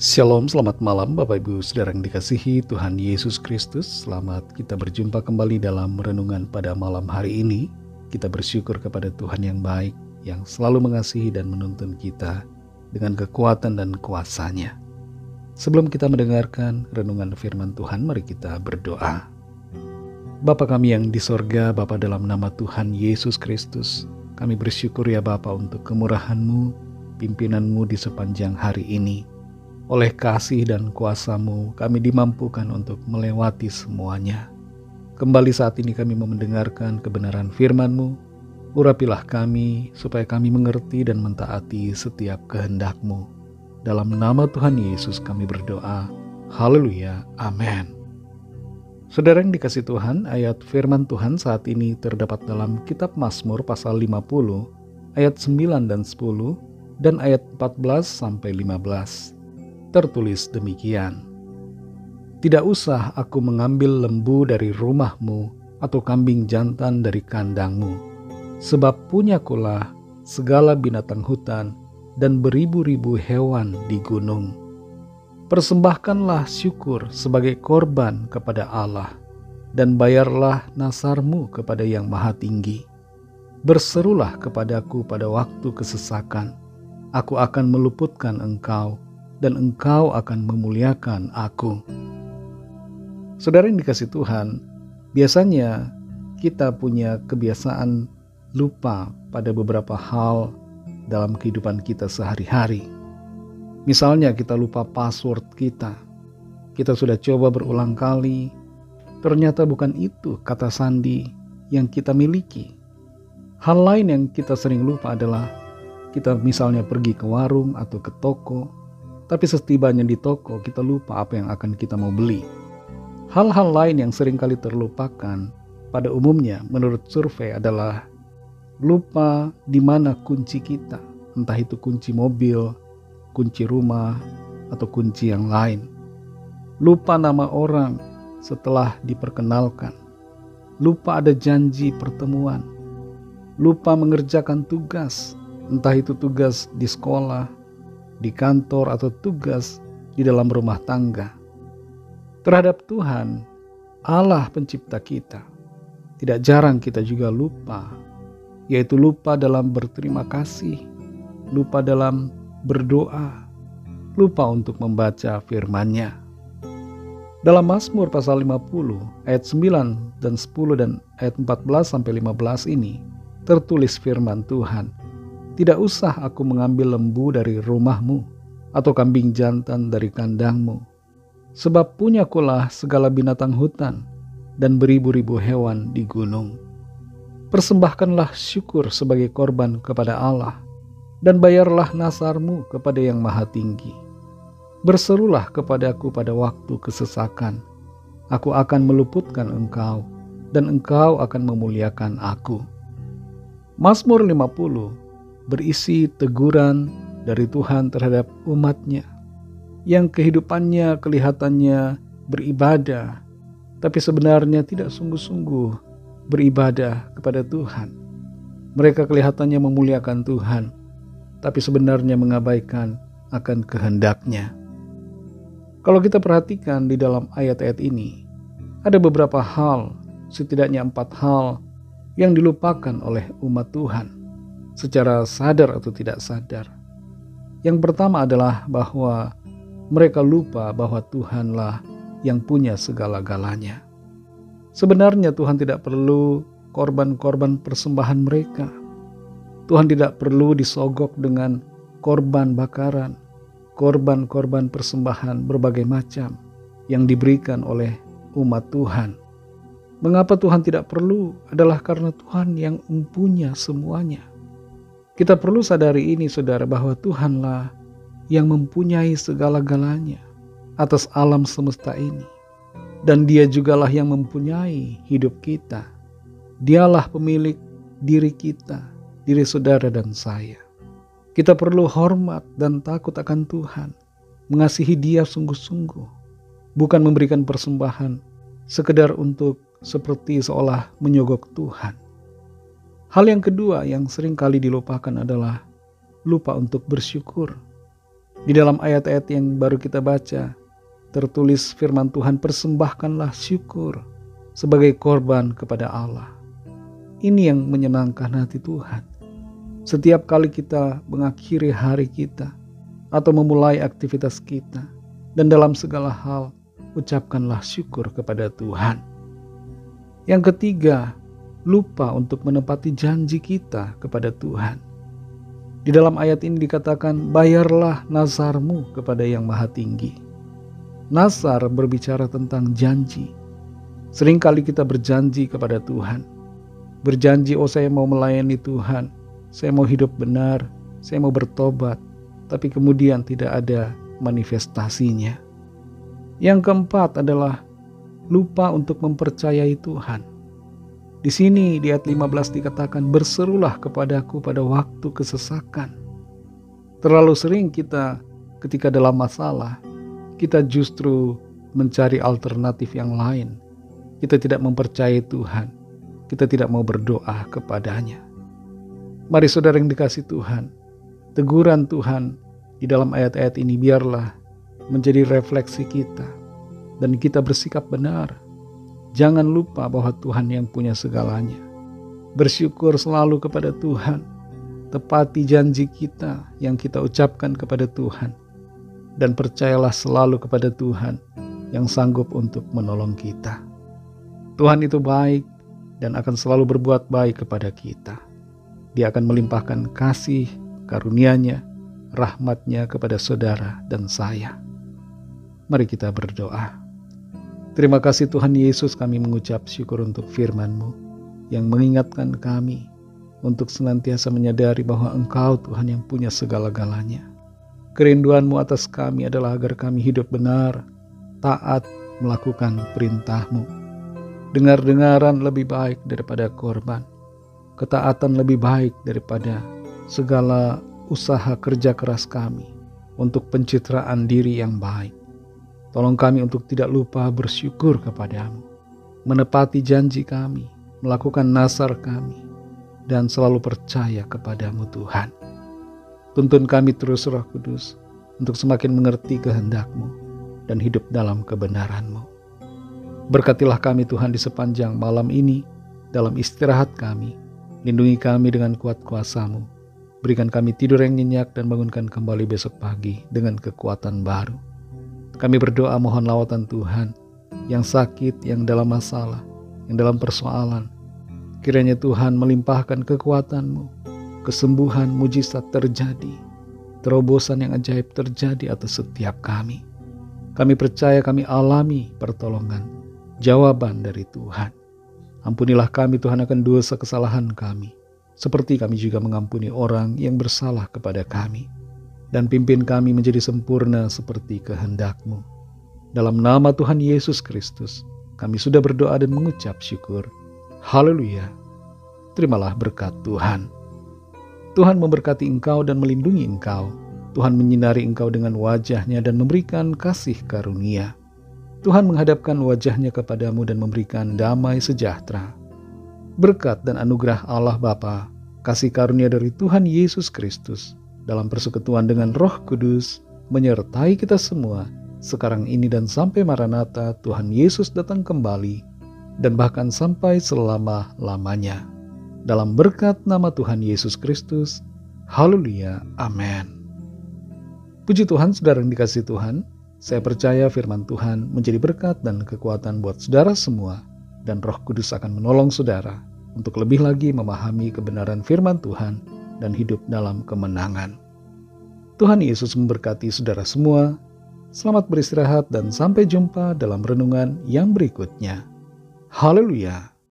Shalom, selamat malam Bapak Ibu Saudara yang dikasihi Tuhan Yesus Kristus. Selamat kita berjumpa kembali dalam renungan pada malam hari ini. Kita bersyukur kepada Tuhan yang baik, yang selalu mengasihi dan menuntun kita dengan kekuatan dan kuasa-Nya. Sebelum kita mendengarkan renungan firman Tuhan, mari kita berdoa. Bapa kami yang di sorga, Bapa, dalam nama Tuhan Yesus Kristus, kami bersyukur ya Bapa untuk kemurahan-Mu, pimpinan-Mu di sepanjang hari ini. Oleh kasih dan kuasa-Mu, kami dimampukan untuk melewati semuanya. Kembali saat ini kami mau mendengarkan kebenaran firman-Mu. Urapilah kami, supaya kami mengerti dan mentaati setiap kehendak-Mu. Dalam nama Tuhan Yesus kami berdoa. Haleluya, amin. Saudara yang dikasih Tuhan, ayat firman Tuhan saat ini terdapat dalam kitab Mazmur pasal 50, ayat 9 dan 10, dan ayat 14-15. Tertulis demikian. Tidak usah aku mengambil lembu dari rumahmu atau kambing jantan dari kandangmu, sebab punyakulah segala binatang hutan dan beribu-ribu hewan di gunung. Persembahkanlah syukur sebagai korban kepada Allah, dan bayarlah nasarmu kepada Yang Maha Tinggi. Berserulah kepadaku pada waktu kesesakan, aku akan meluputkan engkau, dan engkau akan memuliakan aku. Saudara yang dikasih Tuhan, biasanya kita punya kebiasaan lupa pada beberapa hal dalam kehidupan kita sehari-hari. Misalnya kita lupa password kita. Kita sudah coba berulang kali, ternyata bukan itu kata sandi yang kita miliki. Hal lain yang kita sering lupa adalah kita misalnya pergi ke warung atau ke toko, tapi setibanya di toko kita lupa apa yang akan kita mau beli. Hal-hal lain yang seringkali terlupakan pada umumnya menurut survei adalah lupa di mana kunci kita, entah itu kunci mobil, kunci rumah, atau kunci yang lain. Lupa nama orang setelah diperkenalkan. Lupa ada janji pertemuan. Lupa mengerjakan tugas, entah itu tugas di sekolah, di kantor, atau tugas di dalam rumah tangga. Terhadap Tuhan, Allah pencipta kita, tidak jarang kita juga lupa, yaitu lupa dalam berterima kasih, lupa dalam berdoa, lupa untuk membaca firman-Nya. Dalam Mazmur pasal 50 ayat 9 dan 10 dan ayat 14-15 ini tertulis firman Tuhan. Tidak usah aku mengambil lembu dari rumahmu atau kambing jantan dari kandangmu, sebab punyakulah segala binatang hutan dan beribu-ribu hewan di gunung. Persembahkanlah syukur sebagai korban kepada Allah, dan bayarlah nasarmu kepada Yang Maha Tinggi. Berserulah kepadaku pada waktu kesesakan, aku akan meluputkan engkau, dan engkau akan memuliakan aku. Mazmur 50 berisi teguran dari Tuhan terhadap umat-Nya yang kehidupannya kelihatannya beribadah, tapi sebenarnya tidak sungguh-sungguh beribadah kepada Tuhan. Mereka kelihatannya memuliakan Tuhan, tapi sebenarnya mengabaikan akan kehendak-Nya. Kalau kita perhatikan di dalam ayat-ayat ini, ada beberapa hal, setidaknya 4 hal yang dilupakan oleh umat Tuhan secara sadar atau tidak sadar. Yang pertama adalah bahwa mereka lupa bahwa Tuhanlah yang punya segala-galanya. Sebenarnya Tuhan tidak perlu korban-korban persembahan mereka. Tuhan tidak perlu disogok dengan korban bakaran, korban-korban persembahan berbagai macam yang diberikan oleh umat Tuhan. Mengapa Tuhan tidak perlu? Adalah karena Tuhan yang mempunyai semuanya. Kita perlu sadari ini, saudara, bahwa Tuhanlah yang mempunyai segala-galanya atas alam semesta ini. Dan Dia jugalah yang mempunyai hidup kita. Dialah pemilik diri kita, diri saudara dan saya. Kita perlu hormat dan takut akan Tuhan, mengasihi Dia sungguh-sungguh, bukan memberikan persembahan sekedar untuk seperti seolah menyogok Tuhan. Hal yang kedua yang sering kali dilupakan adalah lupa untuk bersyukur. Di dalam ayat-ayat yang baru kita baca, tertulis firman Tuhan, persembahkanlah syukur sebagai korban kepada Allah. Ini yang menyenangkan hati Tuhan. Setiap kali kita mengakhiri hari kita atau memulai aktivitas kita, dan dalam segala hal, ucapkanlah syukur kepada Tuhan. Yang ketiga, lupa untuk menepati janji kita kepada Tuhan. Di dalam ayat ini dikatakan, bayarlah nazarmu kepada Yang Maha Tinggi. Nazar berbicara tentang janji. Seringkali kita berjanji kepada Tuhan. Berjanji, oh saya mau melayani Tuhan, saya mau hidup benar, saya mau bertobat. Tapi kemudian tidak ada manifestasinya. Yang keempat adalah lupa untuk mempercayai Tuhan. Di sini di ayat 15 dikatakan, berserulah kepadaku pada waktu kesesakan. Terlalu sering kita ketika dalam masalah, kita justru mencari alternatif yang lain. Kita tidak mempercayai Tuhan. Kita tidak mau berdoa kepadanya. Mari saudara yang dikasih Tuhan, teguran Tuhan di dalam ayat-ayat ini biarlah menjadi refleksi kita. Dan kita bersikap benar. Jangan lupa bahwa Tuhan yang punya segalanya. Bersyukur selalu kepada Tuhan. Tepati janji kita yang kita ucapkan kepada Tuhan. Dan percayalah selalu kepada Tuhan yang sanggup untuk menolong kita. Tuhan itu baik dan akan selalu berbuat baik kepada kita. Dia akan melimpahkan kasih, karunia-Nya, rahmat-Nya kepada saudara dan saya. Mari kita berdoa. Terima kasih Tuhan Yesus, kami mengucap syukur untuk firman-Mu yang mengingatkan kami untuk senantiasa menyadari bahwa Engkau Tuhan yang punya segala-galanya. Kerinduan-Mu atas kami adalah agar kami hidup benar, taat, melakukan perintah-Mu. Dengar-dengaran lebih baik daripada korban. Ketaatan lebih baik daripada segala usaha kerja keras kami untuk pencitraan diri yang baik. Tolong kami untuk tidak lupa bersyukur kepadamu, menepati janji kami, melakukan nazar kami, dan selalu percaya kepadamu Tuhan. Tuntun kami terus Roh Kudus untuk semakin mengerti kehendak-Mu dan hidup dalam kebenaran-Mu. Berkatilah kami Tuhan di sepanjang malam ini, dalam istirahat kami, lindungi kami dengan kuat kuasa-Mu, berikan kami tidur yang nyenyak dan bangunkan kembali besok pagi dengan kekuatan baru. Kami berdoa mohon lawatan Tuhan yang sakit, yang dalam masalah, yang dalam persoalan. Kiranya Tuhan melimpahkan kekuatan-Mu, kesembuhan, mujizat terjadi, terobosan yang ajaib terjadi atas setiap kami. Kami percaya kami alami pertolongan, jawaban dari Tuhan. Ampunilah kami Tuhan akan dosa kesalahan kami, seperti kami juga mengampuni orang yang bersalah kepada kami. Dan pimpin kami menjadi sempurna seperti kehendak-Mu. Dalam nama Tuhan Yesus Kristus, kami sudah berdoa dan mengucap syukur. Haleluya. Terimalah berkat Tuhan. Tuhan memberkati engkau dan melindungi engkau. Tuhan menyinari engkau dengan wajah-Nya dan memberikan kasih karunia. Tuhan menghadapkan wajah-Nya kepadamu dan memberikan damai sejahtera. Berkat dan anugerah Allah Bapa, kasih karunia dari Tuhan Yesus Kristus, dalam persekutuan dengan Roh Kudus, menyertai kita semua, sekarang ini dan sampai Maranatha Tuhan Yesus datang kembali, dan bahkan sampai selama-lamanya. Dalam berkat nama Tuhan Yesus Kristus, haleluya, amin. Puji Tuhan, saudara yang dikasihi Tuhan, saya percaya firman Tuhan menjadi berkat dan kekuatan buat saudara semua, dan Roh Kudus akan menolong saudara untuk lebih lagi memahami kebenaran firman Tuhan dan hidup dalam kemenangan. Tuhan Yesus memberkati saudara semua. Selamat beristirahat dan sampai jumpa dalam renungan yang berikutnya. Haleluya.